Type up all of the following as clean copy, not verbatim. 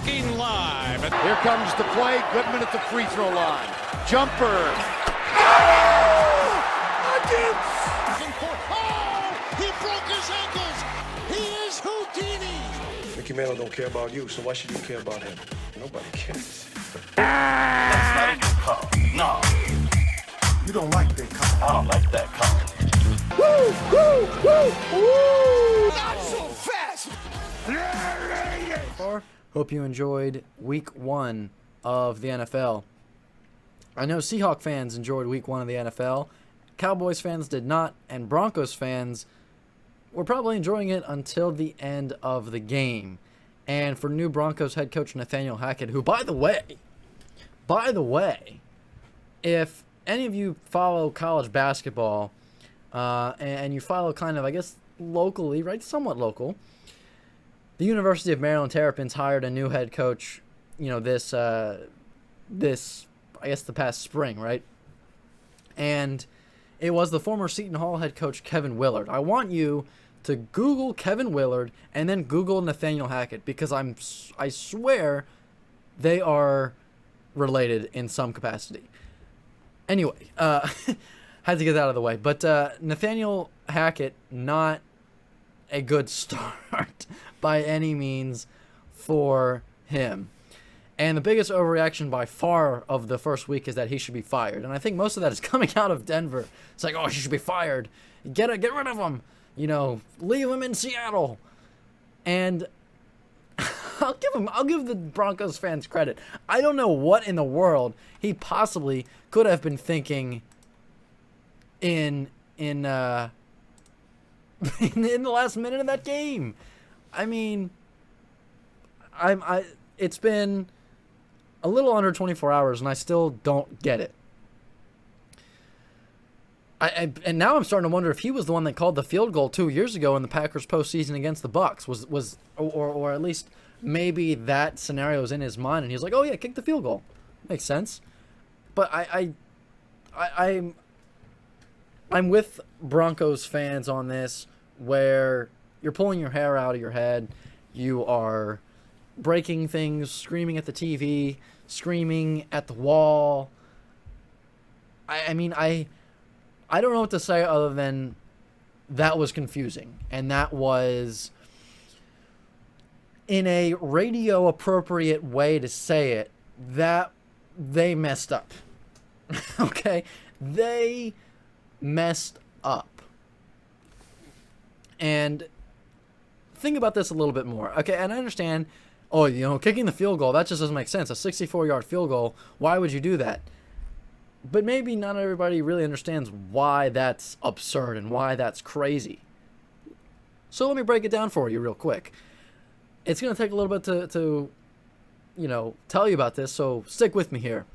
Talking Live. Here comes the play. Goodman at the free throw line. Jumper. He broke his ankles. He is Houdini. Mickey Mantle don't care about you, so why should you care about him? Nobody cares. That's not a good call. No. You don't like that call. I don't like that call. Not so fast. Hope you enjoyed week 1 of the NFL. I know Seahawk fans enjoyed week 1 of the NFL. Cowboys fans did not, and Broncos fans were probably enjoying it until the end of the game. And for new Broncos head coach Nathaniel Hackett, who, by the way, if any of you follow college basketball and you follow kind of, I guess, locally, right, somewhat local, the University of Maryland Terrapins hired a new head coach, this I guess the past spring, right? And it was the former Seton Hall head coach Kevin Willard. I want you to Google Kevin Willard and then Google Nathaniel Hackett, because I swear they are related in some capacity. Anyway, had to get that out of the way. But Nathaniel Hackett, not a good start by any means for him. And the biggest overreaction by far of the first week is that he should be fired. And I think most of that is coming out of Denver. It's like, oh, he should be fired. Get rid of him. Leave him in Seattle. And I'll give the Broncos fans credit. I don't know what in the world he possibly could have been thinking in the last minute of that game. I mean, it's been a little under 24 hours, and I still don't get it. And now I'm starting to wonder if he was the one that called the field goal 2 years ago in the Packers postseason against the Bucs. Or at least maybe that scenario was in his mind, and he's like, "Oh yeah, kick the field goal." Makes sense. But I'm with Broncos fans on this, where you're pulling your hair out of your head, you are breaking things, screaming at the TV, screaming at the wall. I mean, I don't know what to say other than that was confusing. And that was, in a radio appropriate way to say it, that they messed up. Okay? They messed up. And think about this a little bit more. Okay, and I understand, kicking the field goal, that just doesn't make sense. A 64-yard field goal, why would you do that? But maybe not everybody really understands why that's absurd and why that's crazy. So let me break it down for you real quick. It's going to take a little bit to tell you about this, so stick with me here.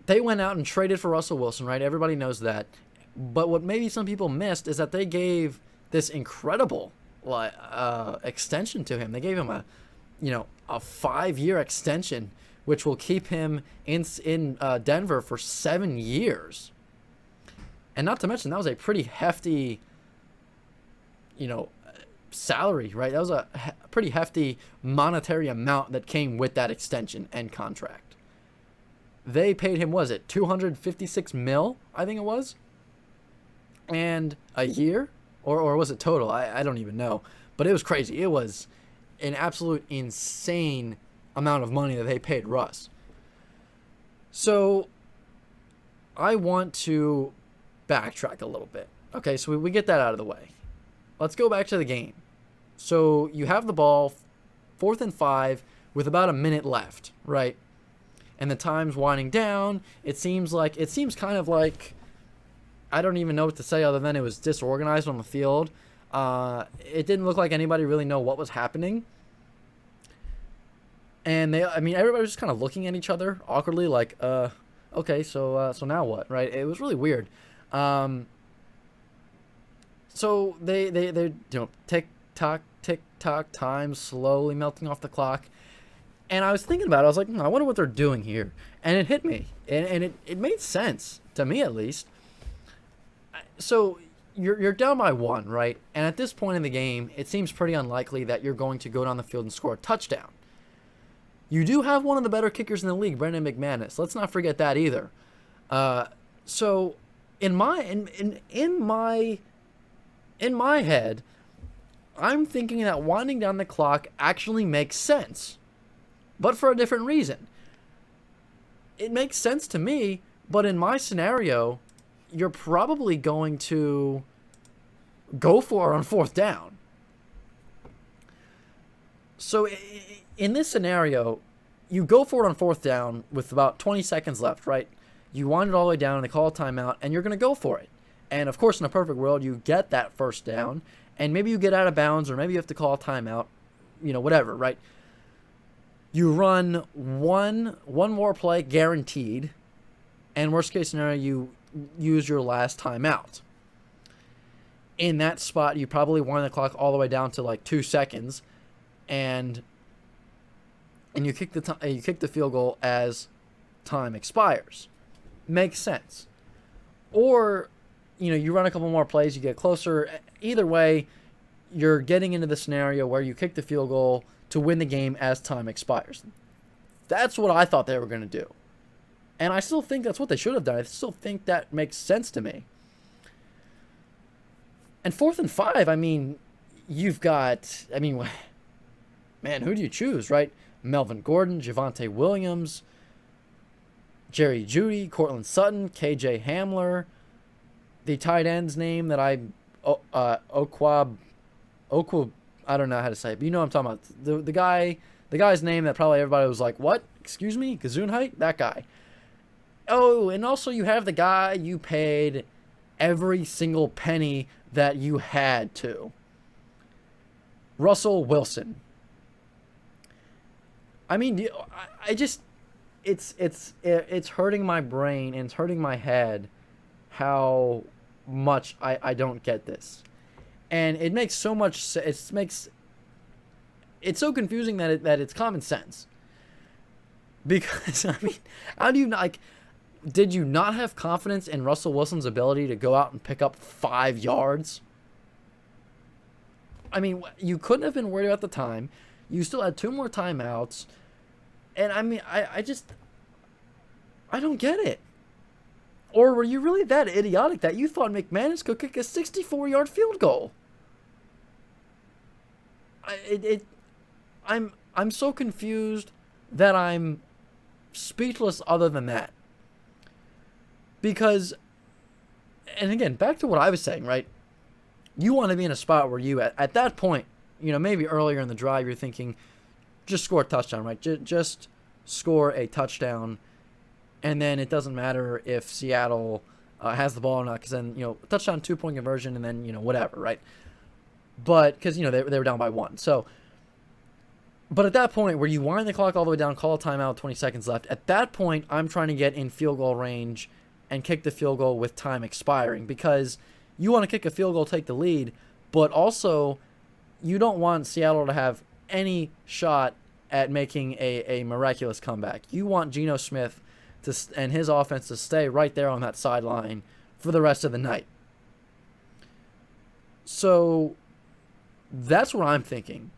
They went out and traded for Russell Wilson, right? Everybody knows that. But what maybe some people missed is that they gave this incredible extension to him. They gave him a 5-year extension, which will keep him in Denver for 7 years. And not to mention, that was a pretty hefty, salary, right? That was a pretty hefty monetary amount that came with that extension and contract. They paid him, was it $256 million, I think it was? And a year? Or was it total? I don't even know. But it was crazy. It was an absolute insane amount of money that they paid Russ. So I want to backtrack a little bit. Okay, so we get that out of the way. Let's go back to the game. So you have the ball, 4th and 5, with about a minute left, right? And the time's winding down. It seems kind of like, I don't even know what to say other than it was disorganized on the field. It didn't look like anybody really know what was happening. And everybody was just kind of looking at each other awkwardly, like, okay, so now what, right? It was really weird. So they tick tock, time slowly melting off the clock. And I was thinking about it. I was like, I wonder what they're doing here. And it hit me. And it made sense, to me at least. So you're down by 1, right? And at this point in the game, it seems pretty unlikely that you're going to go down the field and score a touchdown. You do have one of the better kickers in the league, Brendan McManus. Let's not forget that either. So in my head, I'm thinking that winding down the clock actually makes sense, but for a different reason. It makes sense to me, but in my scenario, you're probably going to go for it on 4th down. So in this scenario, you go for it on 4th down with about 20 seconds left, right? You wind it all the way down and they call a timeout, and you're going to go for it. And of course, in a perfect world, you get that 1st down, and maybe you get out of bounds, or maybe you have to call a timeout, whatever, right? You run one more play guaranteed, and worst case scenario, you use your last timeout. In that spot, you probably wind the clock all the way down to like 2 seconds, and you kick the field goal as time expires. Makes sense. Or, you run a couple more plays, you get closer. Either way, you're getting into the scenario where you kick the field goal to win the game as time expires. That's what I thought they were going to do. And I still think that's what they should have done. I still think that makes sense to me. And 4th and 5, you've got, man, who do you choose, right? Melvin Gordon, Javonte Williams, Jerry Jeudy, Cortland Sutton, KJ Hamler, the tight end's name that I don't know how to say it, but you know what I'm talking about. The guy's name that probably everybody was like, what? Excuse me? Gesundheit? That guy. Oh, and also you have the guy you paid every single penny that you had to. Russell Wilson. It's hurting my brain and it's hurting my head how much I don't get this. And it makes so much sense. It's so confusing that it's common sense. Because, how do you not, did you not have confidence in Russell Wilson's ability to go out and pick up 5 yards? You couldn't have been worried about the time. You still had 2 more timeouts. And, I don't get it. Or were you really that idiotic that you thought McManus could kick a 64-yard field goal? I'm so confused that I'm speechless other than that. Because, and again, back to what I was saying, right? You want to be in a spot where you, at that point, maybe earlier in the drive, you're thinking, just score a touchdown, right? Just score a touchdown, and then it doesn't matter if Seattle has the ball or not, because then, touchdown, 2-point conversion, and then, whatever, right? But, because, they were down by 1. So, but at that point, where you wind the clock all the way down, call a timeout, 20 seconds left, at that point, I'm trying to get in field goal range and kick the field goal with time expiring, because you want to kick a field goal, take the lead, but also you don't want Seattle to have any shot at making a miraculous comeback. You want Geno Smith and his offense to stay right there on that sideline for the rest of the night. So that's what I'm thinking.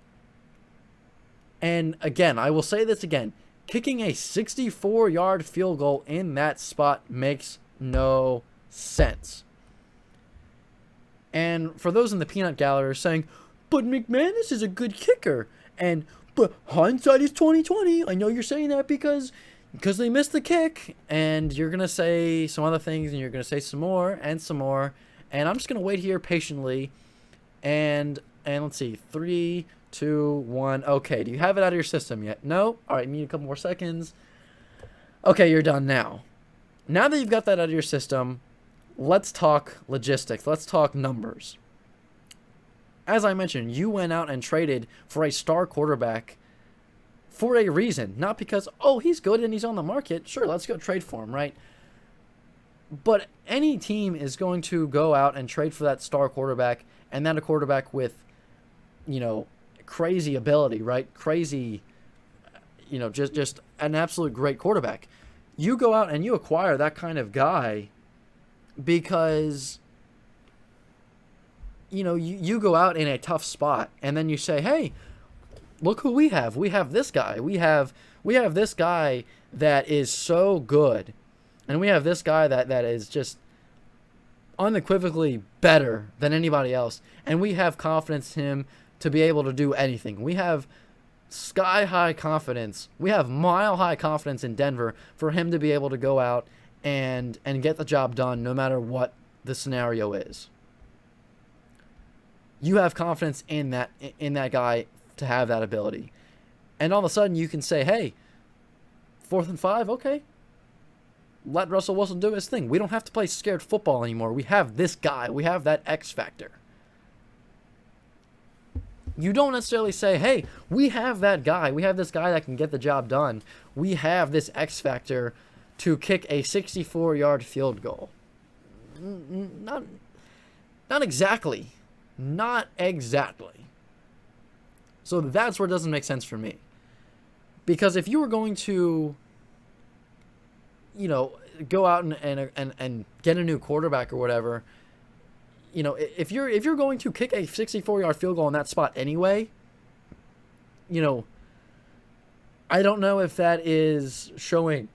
And again, I will say this again. Kicking a 64-yard field goal in that spot makes no sense. And for those in the peanut gallery saying, but McManus is a good kicker, but hindsight is 20/20. I know you're saying that because they missed the kick, and you're gonna say some other things, and you're gonna say some more, and I'm just gonna wait here patiently, and let's see, 3, 2, 1. Okay, do you have it out of your system yet? No. All right, you need a couple more seconds. Okay, you're done now. Now that you've got that out of your system, let's talk logistics. Let's talk numbers. As I mentioned, you went out and traded for a star quarterback for a reason. Not because, he's good and he's on the market. Sure, let's go trade for him, right? But any team is going to go out and trade for that star quarterback, and then a quarterback with, crazy ability, right? Crazy, just an absolute great quarterback. You go out and you acquire that kind of guy because, you go out in a tough spot, and then you say, hey, look who we have. We have this guy. We have this guy that is so good. And we have this guy that is just unequivocally better than anybody else. And we have confidence in him to be able to do anything. We have sky-high confidence. We have mile-high confidence in Denver for him to be able to go out and get the job done no matter what the scenario is. You have confidence in that guy to have that ability. And all of a sudden you can say, hey, 4th and 5, okay. Let Russell Wilson do his thing. We don't have to play scared football anymore. We have this guy. We have that X factor. You don't necessarily say, hey, we have that guy. We have this guy that can get the job done. We have this X factor to kick a 64-yard field goal. Not exactly. Not exactly. So that's where it doesn't make sense for me. Because if you were going to, go out and get a new quarterback or whatever, if you're going to kick a 64-yard field goal in that spot anyway, I don't know if that is showing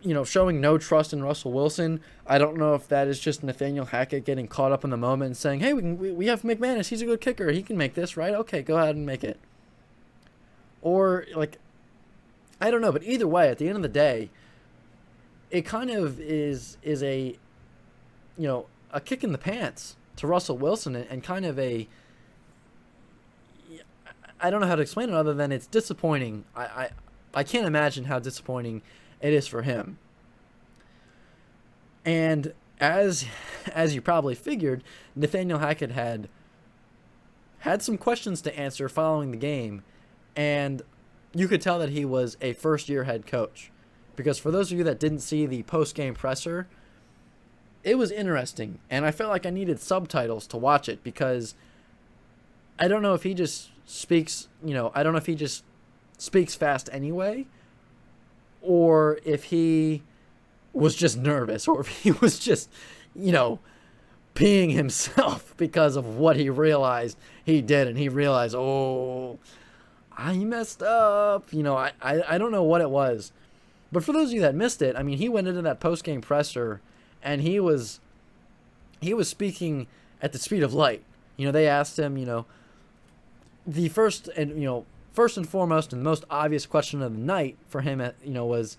no trust in Russell Wilson. I don't know if that is just Nathaniel Hackett getting caught up in the moment and saying, hey, we have McManus. He's a good kicker. He can make this, right? Okay, go ahead and make it. Or, I don't know. But either way, at the end of the day, it kind of is a, a kick in the pants to Russell Wilson and kind of I don't know how to explain it other than it's disappointing. I can't imagine how disappointing it is for him. And as you probably figured, Nathaniel Hackett had some questions to answer following the game, and you could tell that he was a first-year head coach. Because for those of you that didn't see the post-game presser, it was interesting, and I felt like I needed subtitles to watch it because I don't know if he just speaks, speaks fast anyway, or if he was just nervous, or if he was just, peeing himself because of what he realized he did, and he realized, oh, I messed up. I don't know what it was. But for those of you that missed it, I mean, he went into that post-game presser, and he was speaking at the speed of light. They asked him, the first and foremost and the most obvious question of the night for him, was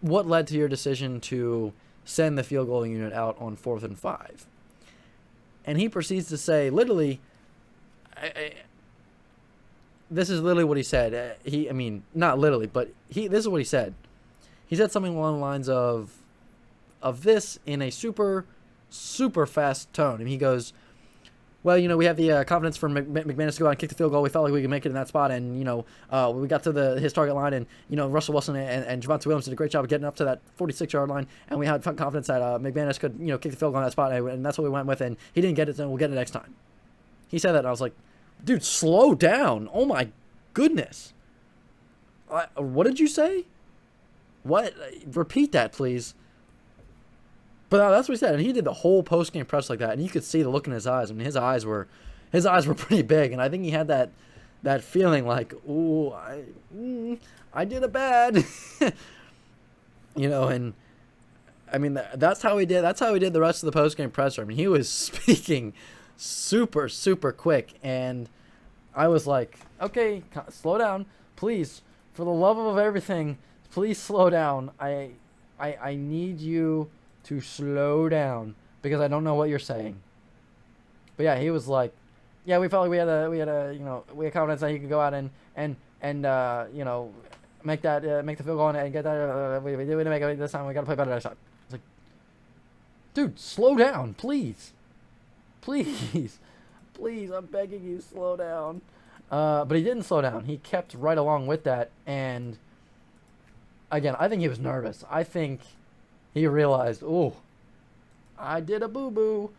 what led to your decision to send the field goal unit out on 4th and 5? And he proceeds to say, literally, this is literally what he said. Not literally, but this is what he said. He said something along the lines of this in a super, super fast tone. And he goes, well, we have the confidence for McManus to go out and kick the field goal. We felt like we could make it in that spot. And, we got to his target line. And, Russell Wilson and Javonte Williams did a great job of getting up to that 46-yard line. And we had confidence that McManus could, kick the field goal in that spot. And that's what we went with. And he didn't get it, so we'll get it next time. He said that, and I was like, dude, slow down. Oh, my goodness. What did you say? What? Repeat that, please. But that's what he said, and he did the whole post-game press like that, and you could see the look in his eyes. I mean, his eyes were pretty big, and I think he had that feeling like, ooh, I did it bad, and I mean that's how he did. That's how he did the rest of the post-game presser. I mean, he was speaking super, super quick, and I was like, okay, slow down, please, for the love of everything, please slow down. I need you to slow down because I don't know what you're saying. But yeah, he was like, yeah, we felt like we had confidence that he could go out and make the field goal and get that. We didn't make it this time. We got to play better next time. It's like, dude, slow down, please, please, please. I'm begging you, slow down. But he didn't slow down. He kept right along with that. And again, I think he was nervous. I think he realized, oh, I did a boo-boo.